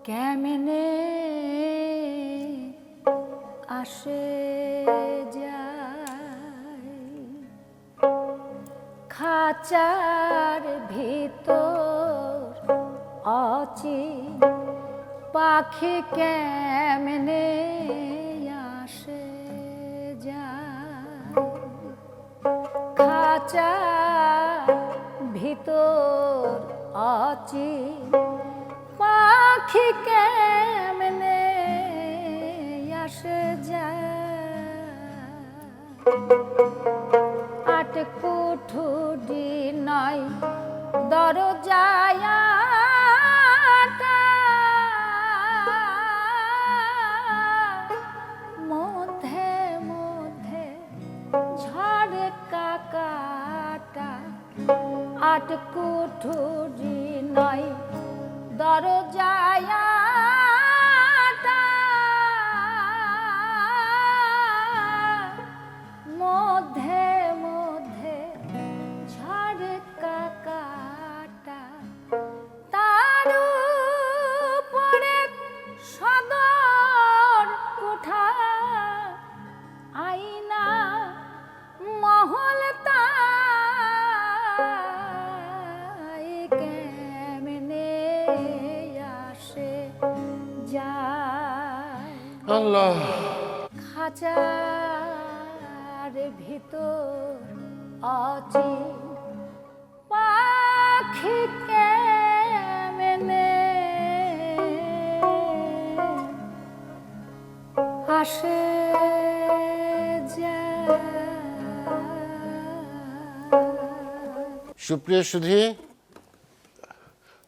কেমনে আসে যায় খাঁচার ভিতর অচিন পাখি কেমনে আসে যায় খাঁচার ভিতর অচিন পাখি কেমনে আসে যায় আট কুঠুরি নয় দরজায় মধ্যে মধ্যে ঝড়ে কাকাটা আট কুঠুরি নয় দরজায় মধ্যে মধ্যে ঝড় কাকাটা তার উপরে সদর কোঠা আইনা মহল তাই কেমনে আসে যায় আল্লাহ খাঁচার ভিতর অচিন পাখি কেমনে আসে সুপ্রিয় সুধী,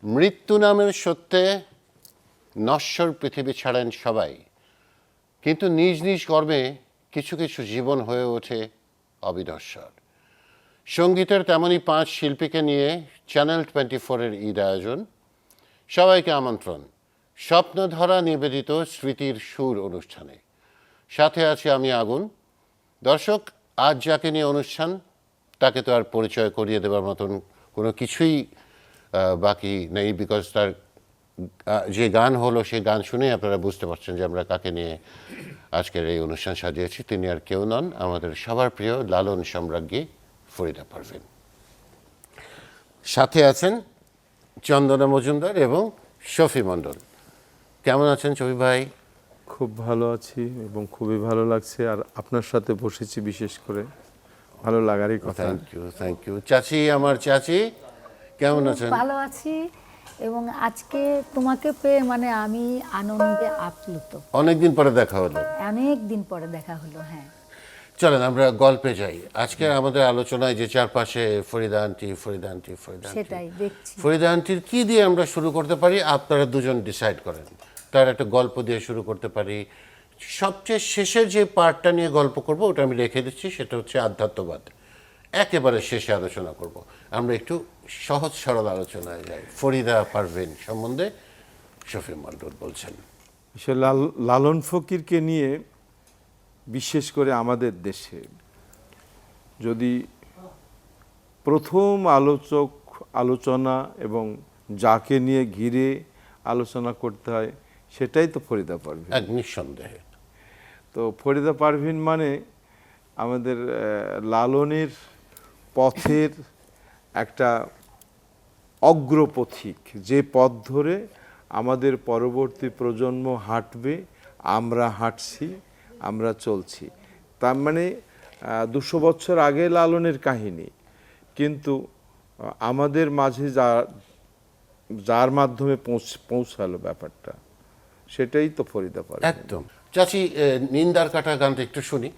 মৃত্যু নামের সত্যে নশ্বর পৃথিবী ছাড়েন সবাই, কিন্তু নিজ নিজ কর্মে কিছু কিছু জীবন হয়ে ওঠে অবিনশ্বর। সঙ্গীতের তেমনই 5 শিল্পীকে নিয়ে চ্যানেল 24-এর ঈদ আয়োজন। সবাইকে আমন্ত্রণ স্বপ্নধরা নিবেদিত স্মৃতির সুর অনুষ্ঠানে। সাথে আছে আমি আগুন। দর্শক, আজ যাকে নিয়ে অনুষ্ঠান তাকে তো আর পরিচয় করিয়ে দেওয়ার মতন কোনো কিছুই বাকি নেই, বিকজ তার যে গান হলো সেই গান শুনেই আপনারা বুঝতে পারছেন যে আমরা কাকে নিয়ে আজকের এই অনুষ্ঠান সাজিয়েছি। তিনি আর কেউ নন, আমাদের সবার প্রিয় লালন সম্রাজ্ঞী ফরিদা পারভিন। সাথে আছেন চন্দনা মজুমদার এবং শফি মণ্ডল। কেমন আছেন শফি ভাই? খুব ভালো আছি এবং খুবই ভালো লাগছে, আর আপনার সাথে বসেছি বিশেষ করে, ভালো লাগারই কথা। Thank you. চাচি, আমার চাচি কেমন আছেন? ভালো আছি এবং আজকে তোমাকে পেয়ে মানে আমি আনন্দে আপ্লুত। অনেকদিন পরে দেখা হলো। অনেক দিন পরে দেখা হলো। হ্যাঁ, চলেন আমরা গল্পে যাই। আজকে আমাদের আলোচনায় যে চারপাশে ফরিদা আন্টি সেটাই দেখছি। ফরিদা আন্টির কি দিয়ে আমরা শুরু করতে পারি আপনারা দুজন ডিসাইড করেন। তার একটা গল্প দিয়ে শুরু করতে পারি। সবচেয়ে শেষের যে পার্টটা নিয়ে গল্প করব ওটা আমি রেখে দিচ্ছি, সেটা হচ্ছে আধ্যাত্মবাদ। একেবারে শেষে আলোচনা করব। আমরা একটু সহজ সরল আলোচনায় যাই। ফরিদা পারভিন সম্বন্ধে শফি মণ্ডল বলছেন। লালন ফকিরকে নিয়ে বিশেষ করে আমাদের দেশে যদি প্রথম আলোচনা এবং যাকে নিয়ে ঘিরে আলোচনা করতে হয় সেটাই তো ফরিদা পারভিন, এক নিঃসন্দেহে। তো ফরিদা পারভিন মানে আমাদের লালনের পথের একটা অগ্রপথিক, যে পথ ধরে আমাদের পরবর্তী প্রজন্ম হাঁটবে, আমরা হাঁটছি, আমরা চলছি। তার মানে 200 বছর আগে লালনের কাহিনী, কিন্তু আমাদের মাঝে যার মাধ্যমে পৌঁছালো ব্যাপারটা, সেটাই তো ফরিদা পারভিন। একদম। চাচি, নিন্দার কাটা গানটা একটু শুনি।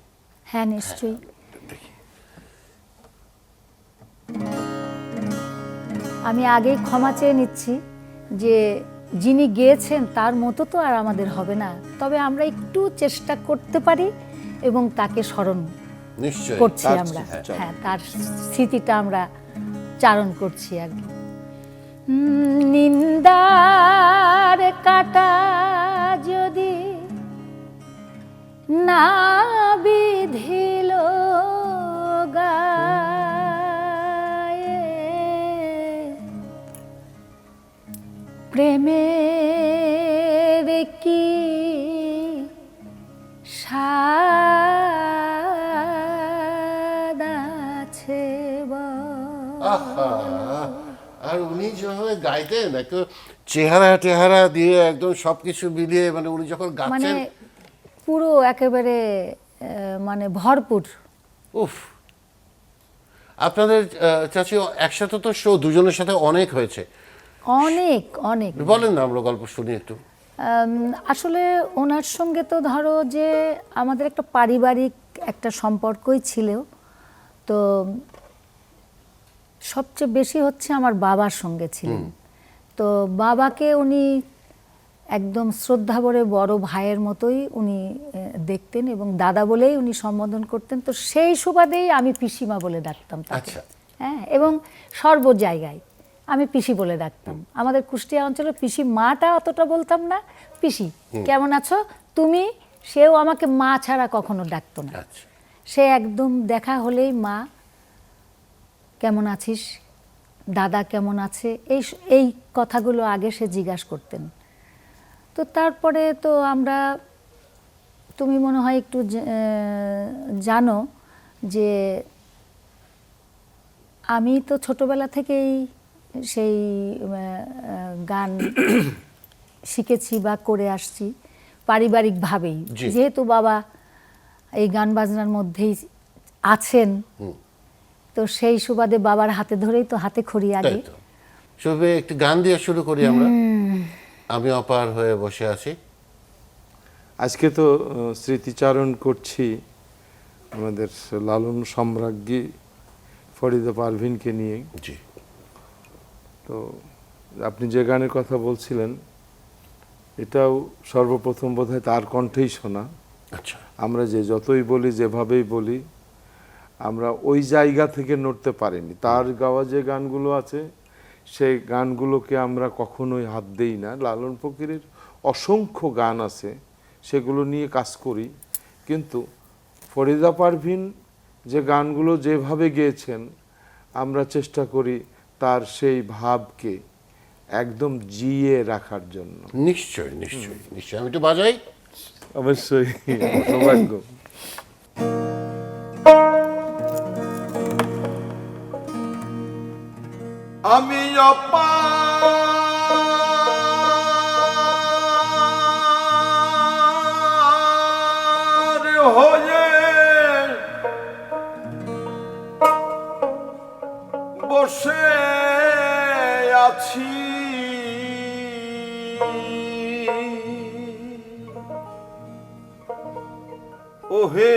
হ্যাঁ, নিশ্চয়ই। আমি আগেই ক্ষমা চেয়ে নিচ্ছি যে যিনি গেয়েছেন তার মতো তো আর আমাদের হবে না, তবে আমরা একটু চেষ্টা করতে পারি এবং তাকে স্মরণ করছি আমরা। হ্যাঁ, তার স্মৃতিটা আমরা চারণ করছি আর কি। নিন্দার কাটা যদি না বিধিল গায়ে প্রেমের কি স্বাদ আছে বল। আহা, আর উনি যখন গাইতেন একটু চেহারা টেহারা দিয়ে একদম সবকিছু মিলিয়ে, মানে উনি যখন মানে গাচ্ছেন, পুরো একেবারে মানে ভরপুর। উফ। আপনাদের চাচি একসাথে তো শো দুজনের সাথে অনেক হয়েছে, অনেক অনেক। বলেন না আমরা গল্প শুনি একটু। আসলে ওনার সঙ্গে তো ধরো যে আমাদের একটা পারিবারিক একটা সম্পর্কই ছিল। তো সবচেয়ে বেশি হচ্ছে আমার বাবার সঙ্গে ছিলেন। তো বাবাকে উনি একদম শ্রদ্ধা ভরে বড় ভাইয়ের মতোই উনি দেখতেন এবং দাদা বলেই উনি সম্বোধন করতেন। তো সেই সুবাদেই আমি পিসিমা বলে ডাকতাম তাকে। আচ্ছা। হ্যাঁ, এবং সর্ব জায়গায় আমি পিসি বলে ডাকতাম। আমাদের কুষ্টিয়া অঞ্চলে পিসি মাটা অতটা বলতাম না, পিসি কেমন আছো তুমি, সেও আমাকে মা ছাড়া কখনো ডাকতো না। আচ্ছা। সে একদম দেখা হলেই মা কেমন আছিস, দাদা কেমন আছে, এই কথাগুলো আগে সে জিজ্ঞাসা করতেন। তো তারপরে তো আমরা, তুমি মনে হয় একটু জানো যে আমি তো ছোটবেলা থেকেই সেই গান শিখেছি বা করে আসছি পারিবারিকভাবেই, জি। যেহেতু বাবা এই গান বাজনার মধ্যেই আছেন। তো সেই সুবাদে বাবার হাতে ধরেই তো হাতে খড়ি আগে। তাই তো, সবে একটি গান দিয়ে শুরু করি আমরা। আমি অপার হয়ে বসে আছি। আজকে তো স্মৃতিচারণ করছি আমাদের লালন সম্রাজ্ঞী ফরিদা পারভিনকে নিয়ে। জি। তো আপনি যে গানের কথা বলছিলেন, এটাও সর্বপ্রথম বোধহয় তার কণ্ঠেই শোনা। আচ্ছা। আমরা যে যতই বলি, যেভাবেই বলি, আমরা ওই জায়গা থেকে নড়তে পারিনি। তার গাওয়া যে গানগুলো আছে সেই গানগুলোকে আমরা কখনোই হাত দেই না। লালন ফকিরের অসংখ্য গান আছে, সেগুলো নিয়ে কাজ করি, কিন্তু ফরিদা পারভিন যে গানগুলো যেভাবে গেয়েছেন, আমরা চেষ্টা করি তার সেই ভাবকে একদম জিয়ে রাখার জন্য। নিশ্চয়ই নিশ্চয়ই নিশ্চয়ই, আমি একটু বাজাই। অবশ্যই, সৌভাগ্য। আমি অপার হয়ে বসে আছি, ওহে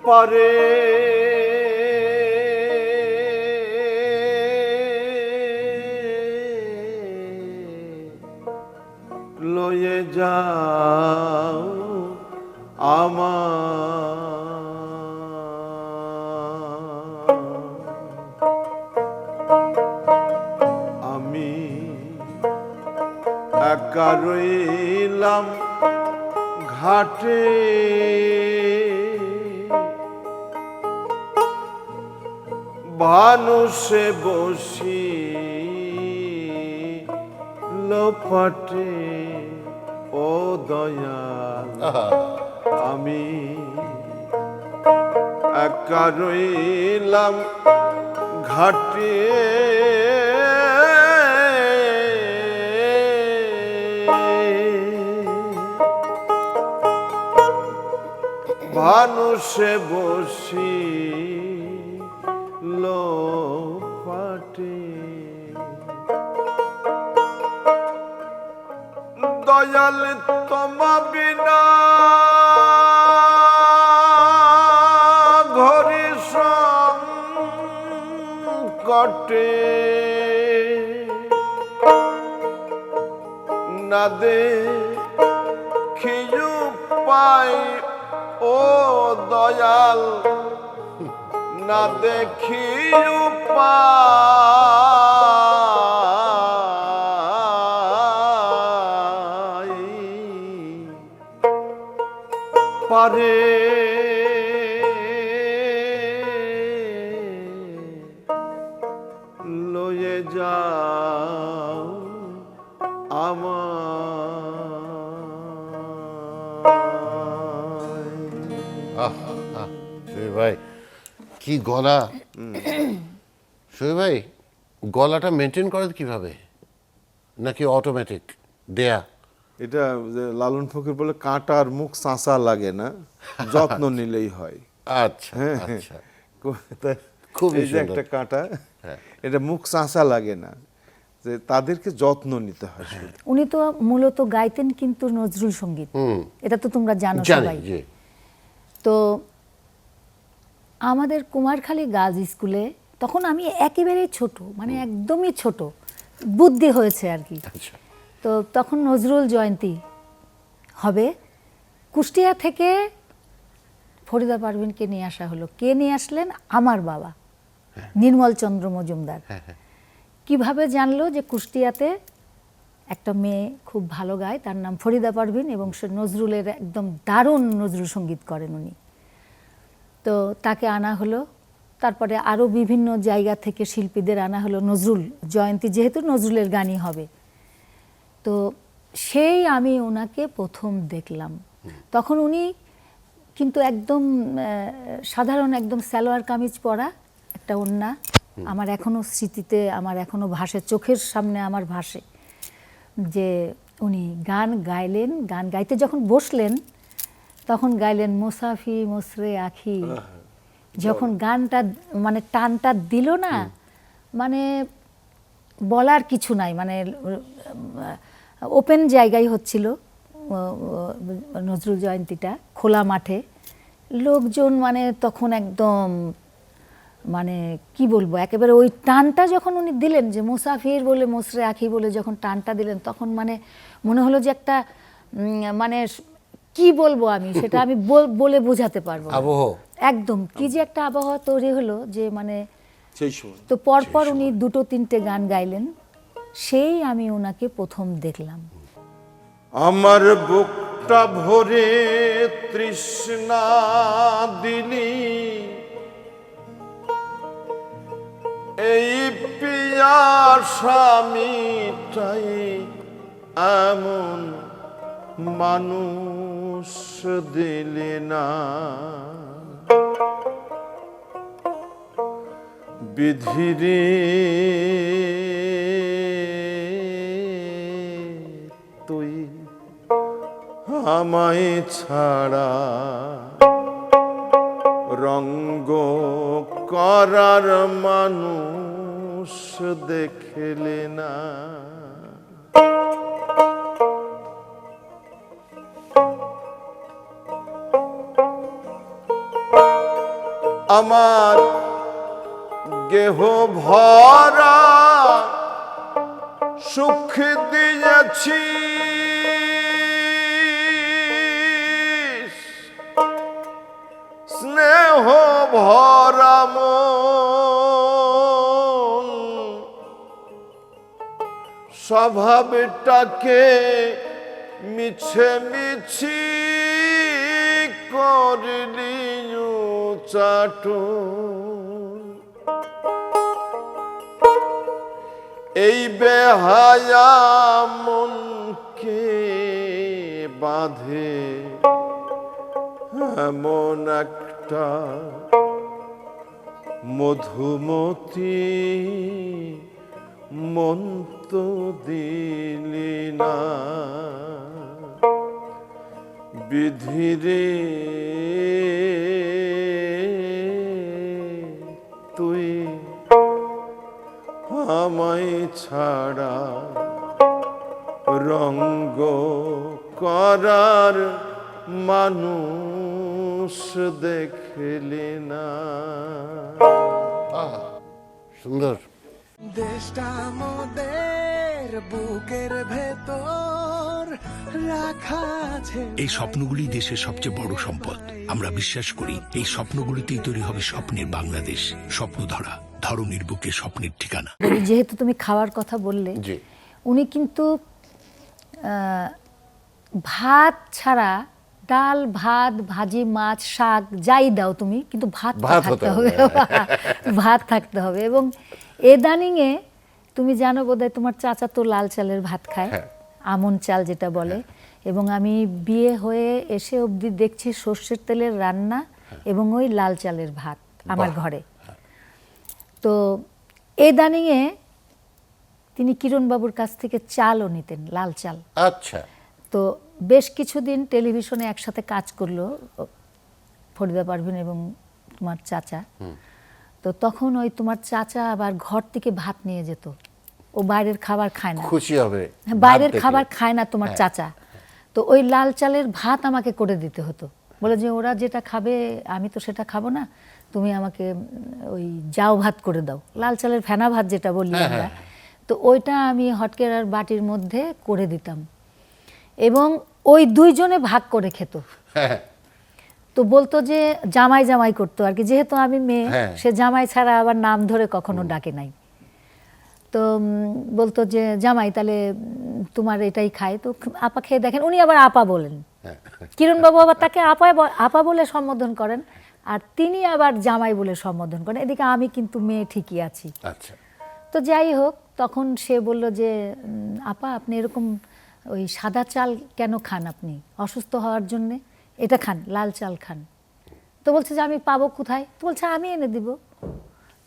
পারে লয়ে যাও আমি একা রইলাম ঘাটে, ভানুষে বসি লোপাটে, ও দয়াল আমি একা রইলাম ঘাটে, ভানুষে বসি লোপাটে, দয়াল তোমা বিনা ঘরে সংকটে, না দেখিও পাই ও দয়াল, না দেখিও পাই পারে লয়ে যাও আমায়। শহীদ ভাই কি গলা! শহীদ ভাই গলাটা মেনটেন করেন কিভাবে, নাকি অটোমেটিক দেয়া? এটা যে লালন ফকির বলে কাঁটার মুখ চাঁচা লাগে না, যত্ন নিলেই হয়। আচ্ছা আচ্ছা, খুবই এই যে একটা কাঁটা, এটা মুখ চাঁচা লাগে না, যে তাদেরকে যত্ন নিতে হয় শুধু। উনি তো মূলত গাইতেন কিন্তু নজরুল সঙ্গীত, এটা তো তোমরা জানো জানি সবাই। জি। তো আমাদের কুমারখালী গার্লস স্কুলে তখন আমি একেবারেই ছোট, মানে একদমই ছোট, বুদ্ধি হয়েছে আর কি। আচ্ছা তো তখন নজরুল জয়ন্তী হবে, কুষ্টিয়া থেকে ফরিদা পারভিনকে নিয়ে আসা হলো। কে নিয়ে আসলেন? আমার বাবা, নির্মল চন্দ্র মজুমদার। কিভাবে জানলো যে কুষ্টিয়াতে একটা মেয়ে খুব ভালো গায়, তার নাম ফরিদা পারভিন, এবং সে নজরুলের একদম দারুণ নজরুল সঙ্গীত করেন উনি। তো তাকে আনা হলো, তারপরে আরও বিভিন্ন জায়গা থেকে শিল্পীদের আনা হলো, নজরুল জয়ন্তী যেহেতু নজরুলের গানই হবে। তো সেই আমি ওনাকে প্রথম দেখলাম। তখন উনি কিন্তু একদম সাধারণ একদম সালোয়ার কামিজ পরা, একটা ওড়না। আমার এখনো স্মৃতিতে, আমার এখনো ভাসে, চোখের সামনে আমার ভাসে যে উনি গান গাইলেন। গান গাইতে যখন বসলেন তখন গাইলেন মোসাফি মোসরে আখি। যখন গানটা মানে টানটা দিল না, মানে বলার কিছু নাই, মানে ওপেন জায়গায় হচ্ছিল নজরুল জয়ন্তীটা, খোলা মাঠে, লোকজন মানে তখন একদম মানে কি বলবো, একেবারে ওই টানটা যখন উনি দিলেন, যে মুসাফির বলে মোসরে আখি বলে যখন টানটা দিলেন, তখন মানে মনে হলো যে একটা মানে কি বলবো আমি, সেটা আমি বলে বোঝাতে পারবো না। আবহ একদম কি যে একটা আবহাওয়া তৈরি হলো, যে মানে সেই সময় তো পরপর উনি দুটো তিনটে গান গাইলেন, সেই আমি ওনাকে প্রথম দেখলাম। আমার বুকটা ভরে তৃষ্ণা দিলি, এই পিয়াসা মিটাই এমন মানুষ দিলি না। বিধিরে তুই আমায় ছাড়া রঙ্গ করার মানুষ দেখলে না। আমার গেহ ভরা সুখ দিয়েছি, স্নেহ ভরা মন স্বভাবটাকে মিছে মিছি করলি চাটুন। এই বেহায়া মনকে বাঁধে এমন একটা মধুমতি, মন তো দিলি না। বিধিরে তুই আমায় ছাড়া রঙ্গ করার মানুষ দেখলি না। সুন্দর। দেশটা মোদের বুকের ভেতর রাখা আছে। এই স্বপ্নগুলি দেশের সবচেয়ে বড় সম্পদ। আমরা বিশ্বাস করি এই স্বপ্নগুলিতেই তৈরি হবে স্বপ্নের বাংলাদেশ। স্বপ্ন ধরা, ধরনীর বুকে স্বপ্নের ঠিকানা। যেহেতু তুমি খাওয়ার কথা বললে, উনি কিন্তু ভাত ছাড়া ডাল, ভাত, ভাজি, মাছ, শাক যাই দাও তুমি, কিন্তু ভাত ভাত হতে থাকতে হবে। ভাত থাকতে হবে। এবং এদানিংয়ে তুমি জানো বোধহয় তোমার চাচা তো লাল চালের ভাত খায়, হ্যাঁ। আমন চাল যেটা বলে। এবং আমি বিয়ে হয়ে এসে অবধি দেখছি সর্ষের তেলের রান্না এবং ওই লাল চালের ভাত আমার ঘরে। তো এদানিংয়ে তিনি কিরণবাবুর কাছ থেকে চালও নিতেন, লাল চাল। আচ্ছা। তো বেশ কিছুদিন টেলিভিশনে একসাথে কাজ করলো ফরিদা পারভিন এবং তোমার চাচা। তো তখন ওই তোমার চাচা আবার ঘর থেকে ভাত নিয়ে যেত, ও বাইরের খাবার খায় না, খুশি হবে বাইরের ভাত দেখলে। খাবার খায় না তোমার চাচা। তো ওই লাল চালের ভাত আমাকে করে দিতে হতো, বলে যে ওরা যেটা খাবে আমি তো সেটা খাবো না, তুমি আমাকে ওই জাউ ভাত করে দাও, লাল চালের ফেনা ভাত যেটা বলি আমরা। তো ওইটা আমি হটকেরার বাটির মধ্যে করে দিতাম এবং ওই দুইজনে ভাগ করে খেত। হ্যাঁ। তো বলতো যে জামাই জামাই করতো আর কি, যেহেতু আমি মেয়ে, হ্যাঁ। সে জামাই ছাড়া আবার নাম ধরে কখনো ডাকে নাই। তো বলতো যে জামাই তাহলে তোমার এটাই খায়, তো আপা খেয়ে দেখেন। উনি আবার আপা বলেন, কিরণবাবু আবার তাকে আপা বলে সম্বোধন করেন, আর তিনি আবার জামাই বলে সম্বোধন করেন। এদিকে আমি কিন্তু মেয়ে ঠিকই আছি। আচ্ছা। তো যাই হোক, তখন সে বলল যে আপা আপনি এরকম ওই সাদা চাল কেন খান, আপনি অসুস্থ হওয়ার জন্যে এটা খান, লাল চাল খান। তো বলছে যে আমি পাবো কোথায়? তো বলছে আমি এনে দিব।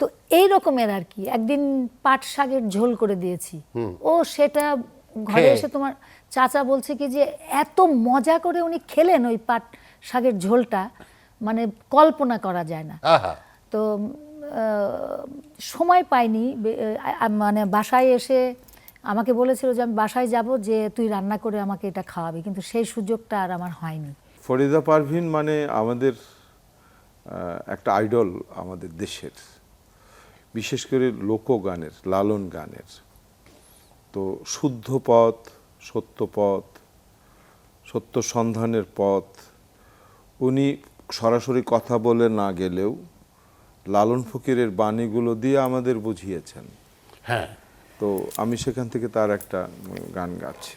তো এই রকমের আর কি। একদিন পাট শাকের ঝোল করে দিয়েছি, ও সেটা ঘরে খেয়ে। এসে তোমার চাচা বলছে কি যে এত মজা করে উনি খেলেন ওই পাট শাকের ঝোলটা, মানে কল্পনা করা যায় না। আহা। তো সময় পাইনি, মানে বাসায় এসে আমাকে বলেছিল যে আমি বাসায় যাব, যে তুই রান্না করে আমাকে এটা খাওয়াবি, কিন্তু সেই সুযোগটা আর আমার হয়নি। ফরিদা পারভিন মানে আমাদের একটা আইডল আমাদের দেশের, বিশেষ করে লোকগানের, লালন গানের। তো শুদ্ধ পথ, সত্য পথ, সত্য সন্ধানের পথ উনি সরাসরি কথা বলে না গেলেও লালন ফকিরের বাণীগুলো দিয়ে আমাদের বুঝিয়েছেন। হ্যাঁ। তো আমি সেখান থেকে তার একটা গান গাচ্ছি।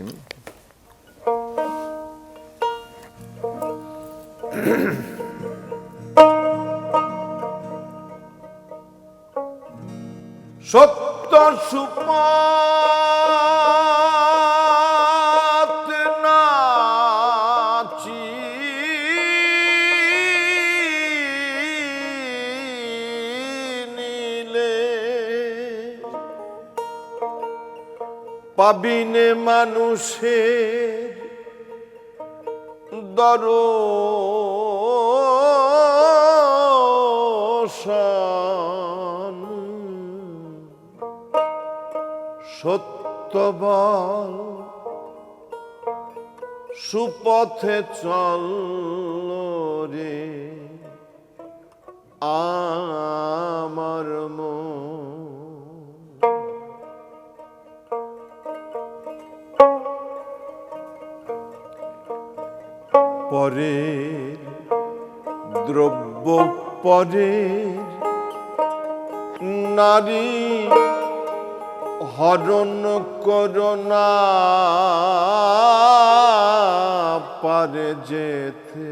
সত্য সুপথ নাচি নিলে পাবিনে মানুষের দর্শন। সত্য বল সুপথে চল রে আমার মন। পরের দ্রব্য পরের নারী হরণ করোনা পারে যেতে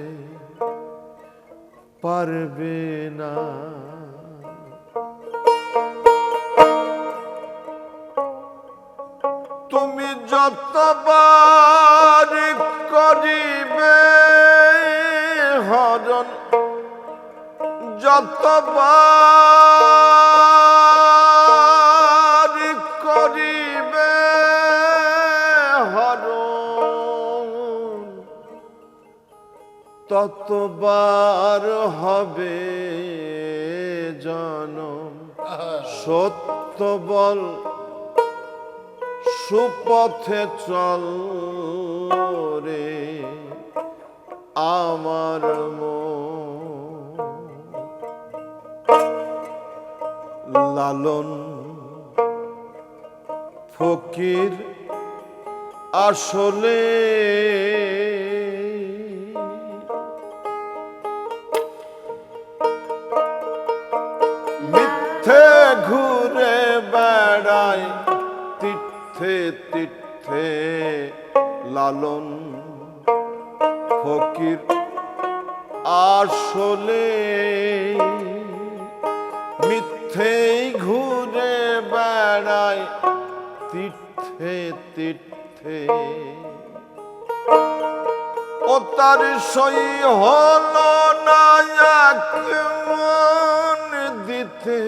পারবে না। তুমি যতবার করিবে হরণ, যতবার করিবে হরণ, ততবার হবে জনম। সত্য বল সুপথে চল রে আমার মন। লালন ফকির আসলে মিথ্যে ঘুরে বেড়ায় তীর্থে তীর্থে। লালন ফকির আসলে মিথ্যেই ঘুরে বেড়ায় তীর্থে তীর্থে। ও তার সই হলো না এক মন দিতে,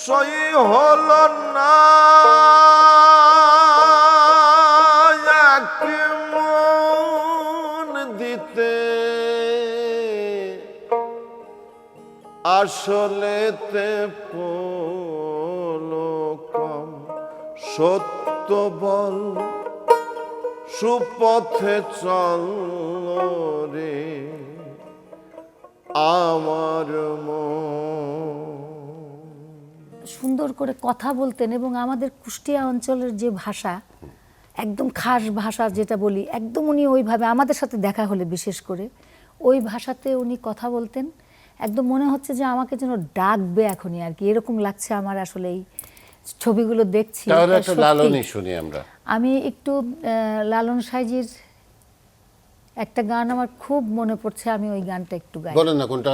সই হলো না এক মন দিতে, আসলেতে পলো কম সত্য বল, সুপথে চল রে আমার মন। সুন্দর করে কথা বলতেন এবং আমাদের কুষ্টিয়া অঞ্চলের যে ভাষা, একদম খাস ভাষা যেটা বলি, একদম উনি ওইভাবে আমাদের সাথে দেখা হলে বিশেষ করে ওই ভাষাতে উনি কথা বলতেন। একদম মনে হচ্ছে যে আমাকে যেন ডাকবে এখনই আর কি, এরকম লাগছে আমার আসলে এই ছবিগুলো দেখছি। তাহলে একটা সত্যি। লালনই শুনি আমরা। আমি একটু লালন সাইজির একটা গান আমার খুব মনে পড়ছে, আমি ওই গানটা একটু গাই। বলেন না কোনটা।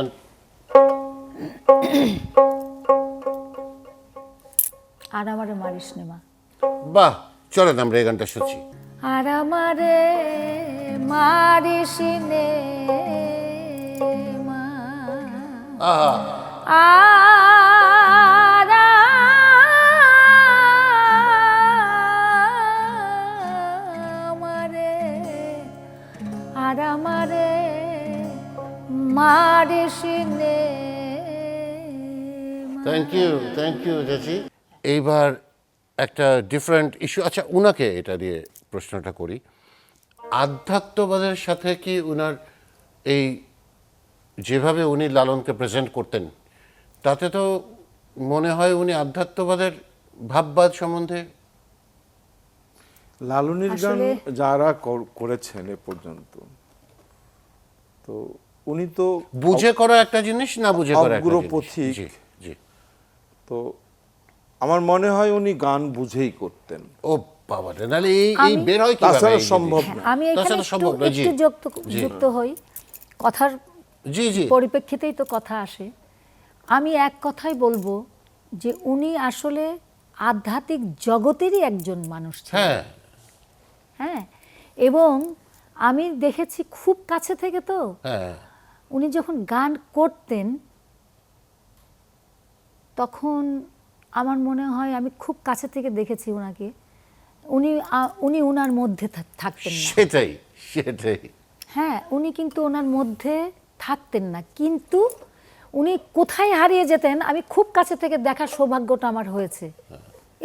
আর আমারে মারিস নে মা। বাহ, চলেন আমরা এই গানটা শুনছি। আর আমারে মারিস নে মা, আহা, আর আমারে মারিস নে মা। থ্যাংক ইউ চাচি। এইবার একটা ডিফারেন্ট ইস্যু। আচ্ছা, উনাকে এটা দিয়ে প্রশ্নটা করি, আধ্যাত্মবাদের সাথে কি উনার এই যেভাবে উনি লালনকে প্রেজেন্ট করতেন, তাতে তো মনে হয় উনি আধ্যাত্মবাদের ভাববাদ সম্বন্ধে। লালনের গান আসলে- যারা করেছেন এ পর্যন্ত, তো উনি তো বুঝে করা একটা জিনিস, না বুঝে করা একটা জিনিস। অগ্রপথিক। জি জি। তো আমার মনে হয় উনি গান বুঝেই করতেন। ও বাবা রে, নাহলে এই বের হয় কিভাবে তাছাড়া এই জিনিস? সম্ভব না। আমি এখানে তাছাড়া সম্ভব না, জি। একটু যুক্ত হই, কথার জি জি। পরিপ্রেক্ষিতেই তো কথা আসে। আমি এক কথাই বলবো যে উনি আসলে আধ্যাত্মিক জগতেরই একজন মানুষ ছিলেন। হ্যাঁ, হ্যাঁ, এবং আমি দেখেছি খুব কাছে থেকে তো, হ্যাঁ। উনি যখন গান করতেন তখন আমার মনে হয় আমি খুব কাছে থেকে দেখেছি ওনাকে, উনি ওনার মধ্যে থাকতেন না। সেটাই। হ্যাঁ, উনি কিন্তু ওনার মধ্যে থাকতেন না, কিন্তু উনি কোথায় হারিয়ে যেতেন আমি খুব কাছে থেকে দেখার সৌভাগ্যটা আমার হয়েছে।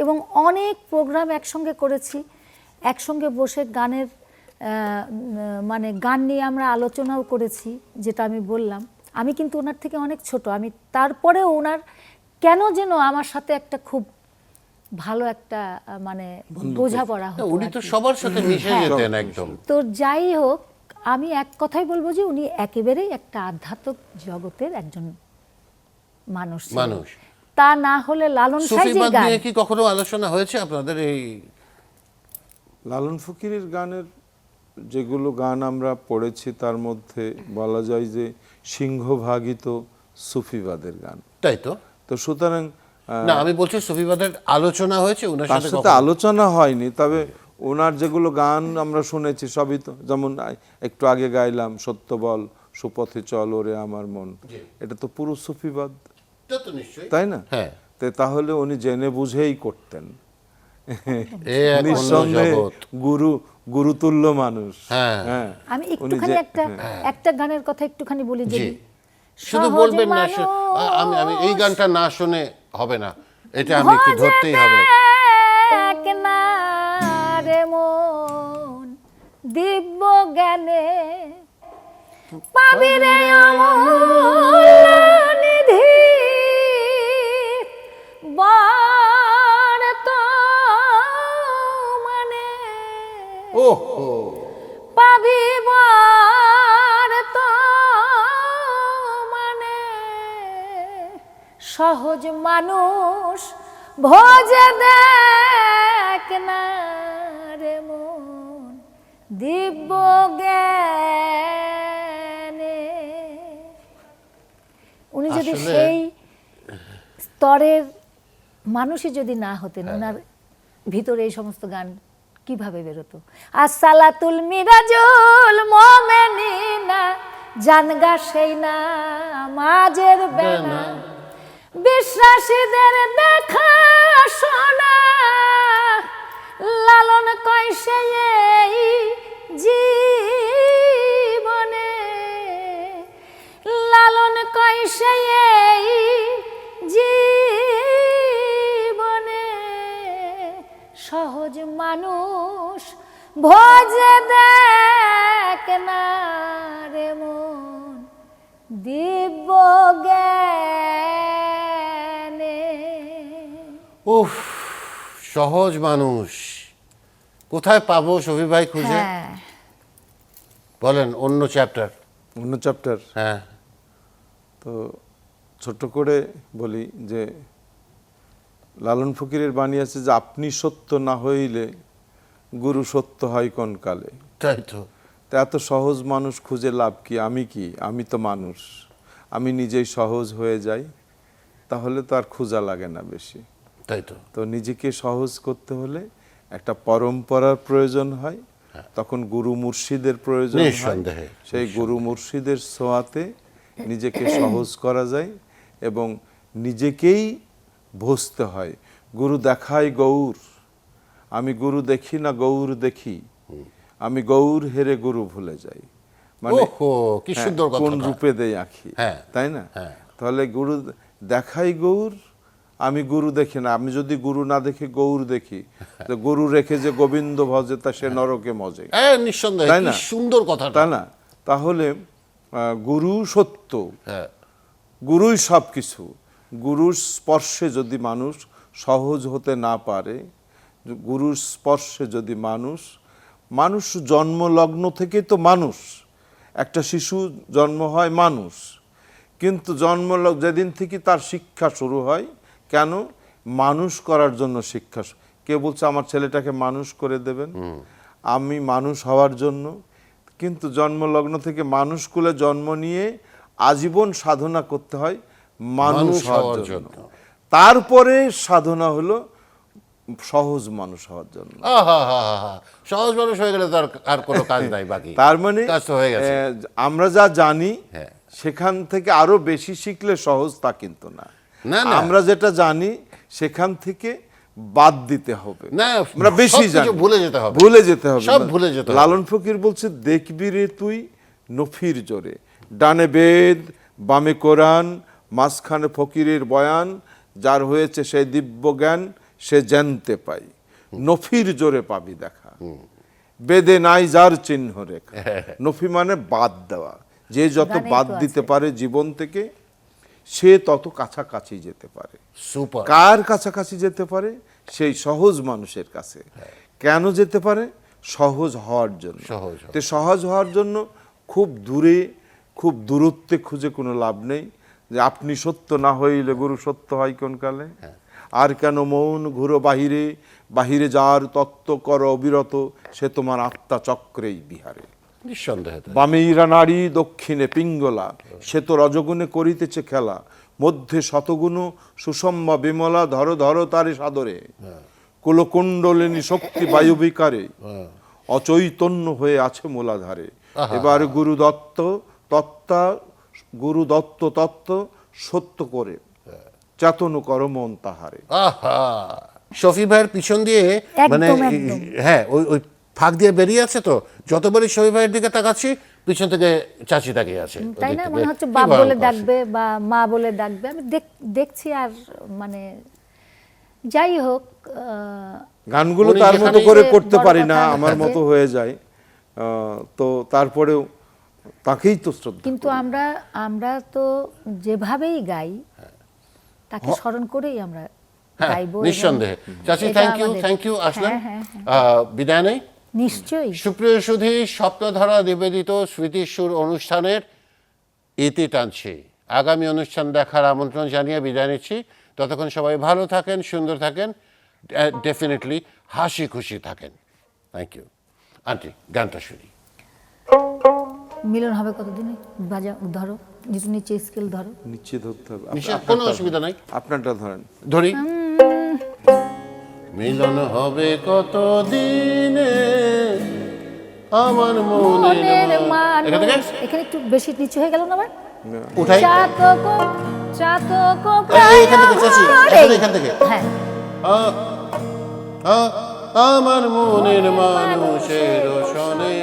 এবং অনেক প্রোগ্রাম একসঙ্গে করেছি, একসঙ্গে বসে গানের মানে গান নিয়ে আমরা আলোচনাও করেছি, যেটা আমি বললাম। আমি কিন্তু ওনার থেকে অনেক ছোট, আমি তারপরেও ওনার কেন যেন আমার সাথে একটা খুব ভালো একটা মানে বোঝাপড়া হতো উনি আর তো কি। সবার সাথে মিশে হ্যাঁ। যেতেন একদম। তো যাই হোক, আমি এক কথাই বলবো যে উনি একেবারেই একটা আধ্যাত্মিক জগতের একজন মানুষ ছিলেন। মানুষ। তা না হলে লালন সাইজির সুফিবাদ গান, নিয়ে কি কখনো আলোচনা হয়েছে আপনাদের? এই লালন ফকিরের গানের যেগুলো গান আমরা পড়েছি তার মধ্যে বলা যায় যে সিংহভাগিত সুফিবাদের গান। তাই তো। তো সুতরাং না, আমি বলছি সুফিবাদের আলোচনা হয়েছে ওনার তার সাথে সাথে কখনো? আলোচনা হয়নি, তবে ওনার যেগুলো গান আমরা শুনেছি সবই তো, যেমন একটু আগে গাইলাম সত্য বল সুপথে চল ওরে আমার মন, এটা তো পুরো সুফিবাদ, তা তো নিশ্চয়ই। তাই না? হ্যাঁ। তাহলে উনি জেনে বুঝেই করতেন। এ এক অন্য নিঃসন্দেহে জগৎ। গুরুতুল্য মানুষ। হ্যাঁ। হ্যাঁ, আমি উনি একটুখানি একটা গানের কথা একটুখানি বলি জি। যদি। শুধু সহজ বলবেন না, মানুষ, আমি এই গানটা না শুনে হবে না, এটা আমি একটু ধরতেই হবে। দেখ না রে মন দিব্য জ্ঞানে পাবি রে অমূল্য নিধি বর্ত মানে ও পাবি বর্ত মানে সহজ মানুষ ভোজে দেখ না রে মন দিব্য জ্ঞানে। উনি যদি আসলে- সেই স্তরের মানুষই যদি না হতেন, ওনার ভিতরে এই সমস্ত গান কিভাবে বেরোতো? আসসালাতুল মিরাজুল মোমেনিনা, জানগা সেই না মাঝের বেনা, বিশ্বাসীদের দেখা শোনা, লালন কয় সেই এই জীবনে, লালন কয় সেই এই জীবনে, সহজ মানুষ ভোজে দেখ না রে মন, দিব্য জ্ঞানে। উফ, সহজ মানুষ কোথায় পাবো শফি ভাই খুঁজে? হ্যাঁ, বলেন অন্য চ্যাপ্টার। অন্য চ্যাপ্টার হ্যাঁ, তো ছোট্ট করে বলি যে লালন ফকিরের বাণী আছে যে আপনি সত্য না হইলে গুরু সত্য হয় কোন কালে। তাই তো। তা এত সহজ মানুষ খুঁজে লাভ কি? আমি তো মানুষ, আমি নিজেই সহজ হয়ে যাই, তাহলে তো আর খোঁজা লাগে না বেশি। তাই তো। তো নিজেকে সহজ করতে হলে একটা পরম্পরার প্রয়োজন হয়, তখন গুরু মুর্শিদের প্রয়োজন হয়। নিঃসন্দেহে, সেই গুরু মুর্শিদের ছোঁয়াতে নিজেকে সহজ করা যায় এবং নিজেকেই ভজতে হয়। গুরু দেখায় গৌর, আমি গুরু দেখি না গৌর দেখি, আমি গৌর হেরে গুরু ভুলে যাই। মানে ওহো, কি হ্যাঁ, সুন্দর কথা। কোন রূপে দেয় আঁখি, হ্যাঁ, তাই না? হ্যাঁ। তাহলে গুরু দেখাই গৌর, আমি গুরু দেখি না। আমি যদি গুরু না দেখি গৌর দেখি, তো গুরু রেখে যে গোবিন্দ ভজে তা সে নরকে মজে, নিঃসন্দেহে, তাই কি না? সুন্দর কথা। তাই না? তাহলে গুরু সত্য, হ্যাঁ, গুরুই সব কিছু। গুরুর স্পর্শে যদি মানুষ সহজ হতে না পারে, গুরুর স্পর্শে যদি মানুষ জন্মলগ্ন থেকে তো মানুষ, একটা শিশু জন্ম হয় মানুষ, কিন্তু যেদিন থেকে তার শিক্ষা শুরু হয়, কেন? মানুষ করার জন্য শিক্ষা। কে বলছে আমার ছেলেটাকে মানুষ করে দেবেন? আমি মানুষ হওয়ার জন্য। কিন্তু জন্মলগ্ন থেকে মানুষ কুলে জন্ম নিয়ে আজীবন সাধনা করতে হয় মানুষ হওয়ার জন্য। তারপরে সাধনা হলো সহজ মানুষ হওয়ার জন্য। সহজ মানুষ হয়ে গেলে তো আর কোনো কাজ নাই বাকি। তার মানে কাজ তো হয়ে গেছে। আমরা যা জানি হ্যাঁ। সেখান থেকে আরো বেশি শিখলে সহজ, তা কিন্তু না। না, না। আমরা যেটা জানি সেখান থেকে বাদ দিতে হবে। না, আমরা বেশি সবকিছু জানি, ভুলে যেতে হবে। ভুলে যেতে হবে, সব ভুলে যেতে হবে। লালন ফকির বলছে দেখবি রে তুই নফির জোরে, ডানে বেদ বামে কোরআন, মাঝখানে ফকিরের বয়ান, যার হয়েছে সেই দিব্য জ্ঞান সে জানতে পাই, নফির জোরে পাবি দেখা, বেদে নাই যার চিহ্ন রেখা। নফি মানে বাদ দেওয়া, যে যত গানেই তো বাদ আছে। দিতে পারে জীবন থেকে সে তত কাছাকাছি যেতে পারে। সুপার। কার কাছাকাছি যেতে পারে? সেই সহজ মানুষের কাছে। কেন যেতে পারে? সহজ হওয়ার জন্য। সহজ হওয়া। তো সহজ হওয়ার জন্য খুব দূরে, খুব দূরত্বে খুঁজে কোনো লাভ নেই। যে আপনি সত্য না হইলে গুরু সত্য হয় কোন কালে। আর কেন মৌন ঘুরো বাহিরে, বাহিরে যার তত্ত্ব কর অবিরত, সে তোমার আত্মা চক্রেই বিহারে। নিঃসন্দেহে তাই। বামেইরা নারী দক্ষিণে পিঙ্গলা, সে তো রজগুণে করিতেছে খেলা, মধ্যে শতগুণ সুষম্মা বিমলা, ধরো ধরো তারে সাদরে, কুলকুণ্ডলিনী শক্তি বায়ু বিকারে, অচৈতন্য হয়ে আছে মূলাধারে। এবার গুরু দত্ত তত্ত্ব সত্য করে, চেতন কর মন তাহারে। আহা, শফি ভাইয়ের পিছন দিয়ে মানে একদম। হ্যাঁ, ওই ফাঁক দিয়ে বেরিয়ে আছে তো, যতবারই শফি ভাইয়ের দিকে তাকাচ্ছি পিছন থেকে চাচি তাকিয়ে আছে। তাই ওদিক না? থেকে। মনে হচ্ছে কি বাপ বলে ভয়ঙ্কর। ডাকবে বা মা বলে ডাকবে। আমি দেখছি আর মানে যাই হোক, গানগুলো উনি তার মতো যেখানেই করে যে করতে বড় পারি না, কথা আমার যে- মতো হয়ে যায়। তো তারপরেও তাকেই তো শ্রদ্ধা কিন্তু করি। আমরা তো যেভাবেই গাই তাকে স্মরণ করেই আমরা হ্যাঁ, গাইবো। এবং নিঃসন্দেহে। চাচি এটা থ্যাংক আমাদের- ইউ আসলেন। হ্যাঁ। বিদায় নেই। নিশ্চয়ই। সুপ্রিয় সুধী, স্বপ্নধারা নিবেদিত স্মৃতিসুর অনুষ্ঠানের ইতি টানছি। আগামী অনুষ্ঠান দেখার আমন্ত্রণ জানিয়ে বিদায় নিচ্ছি। ততক্ষণ সবাই ভালো থাকেন, সুন্দর থাকেন, ডেফিনেটলি হাসি খুশি থাকেন। Thank you. আন্টি গানটা শুনি। মিলন হবে কতদিনে? বাজা ধরো, নিচু নিচে স্কেল ধরো। নিচে ধরতে হবে। নিশ্চয় কোনো অসুবিধা নাই, আপনারটা ধরেন। ধরি। মিলন হবে কত দিনে আমার মনের মনের মানুষ। এখান থেকে এখানে একটু বেশি নিচু হয়ে গেল না আবার? উঠাই। চাতক এই, এখান থেকে চাচি, এখান থেকে। হ্যাঁ, আমার মনের মানুষের শোনে।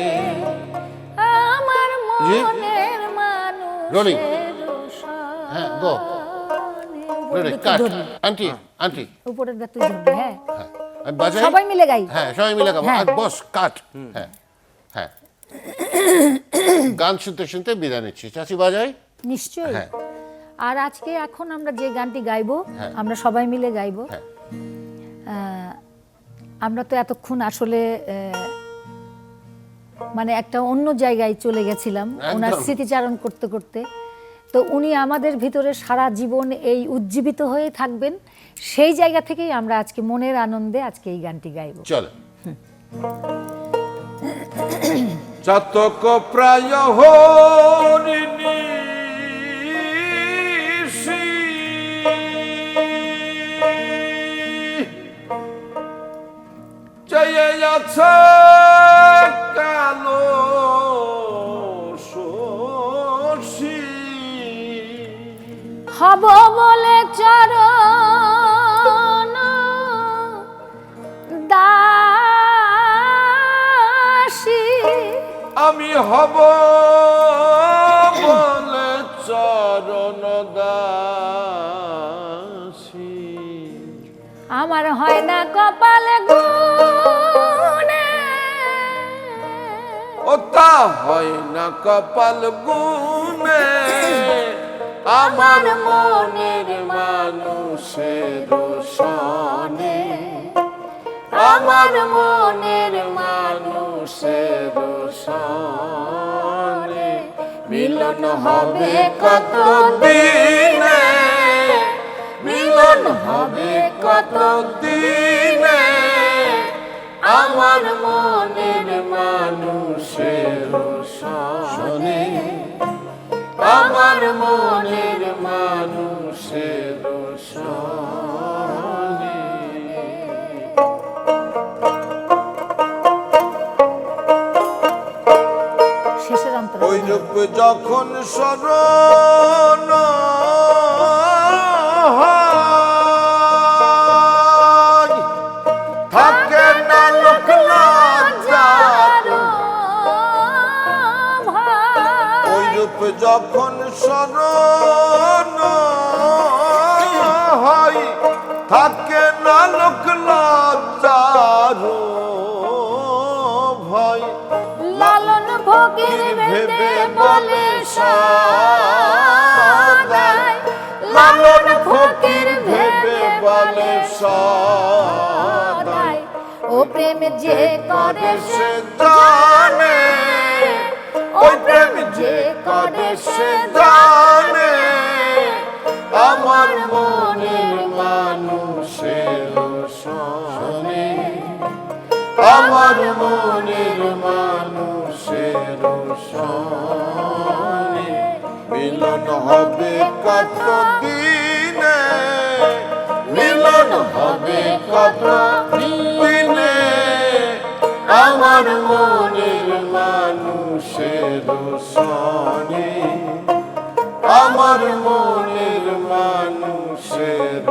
আমার জি? মনের Rolling. মানুষের হ্যাঁ, go. শোনে। কাট। আন্টি আন্টি উপরের দা তুই ধরবি, হ্যাঁ। হ্যাঁ, আমি বাজাই। সবাই মিলে গাই। হ্যাঁ, সবাই মিলে গাবো। হ্যাঁ। আর বস কাট। হ্যাঁ হ্যাঁ গান শুনতে শুনতে বিদায় নিচ্ছি। চাচি বাজাই। নিশ্চয়ই। হ্যাঁ। আর আজকে এখন আমরা যে গানটি গাইবো, হ্যাঁ। আমরা সবাই মিলে গাইবো। হ্যাঁ। আমরা তো এতক্ষণ আসলে মানে একটা অন্য জায়গায় চলে গেছিলাম একদম। ওনার স্মৃতিচারণ করতে করতে। তো উনি আমাদের ভিতরে সারা জীবন এই উজ্জীবিত হয়ে থাকবেন। সেই জায়গা থেকেই আমরা আজকে মনের আনন্দে আজকে এই গানটি গাইবো। চলো। চাতক প্রায় হরিণী চেয়ে আছে কালো শশী হব বলে চরণ দাসী, আমি হব বলে চরণ দাসী আমার হয় না কপালে গুণে, ও তা হয় না কপাল গুনে আমার মনের মানুষের সনে আমার মনের মানুষের সনে মিলন হবে কত দিনে মিলন হবে কত দিনে আমার মনের মানুষের সনে আমার মনের মানুষের সনে শেষের অন্তর ওই রূপ যখন স্মরণ হয়, থাকে না লোক লজ্জার। ওই রূপ যখন স্মরণ হয়, থাকে না লোক লজ্জার ভয়। লালন ভোগের ভেবে বলে সদাই, লালন ভোগের ভেবে বলে সদাই, ও প্রেম যে করে সে জানে ও প্রেম যে করে সে জানে আমার মনের মানুষের সনে আমার মনের মানুষের সনে মিলন হবে কত দিনে মিলন হবে কত দিনে আমার মনের মানুষের সনে আমার মনের মানুষের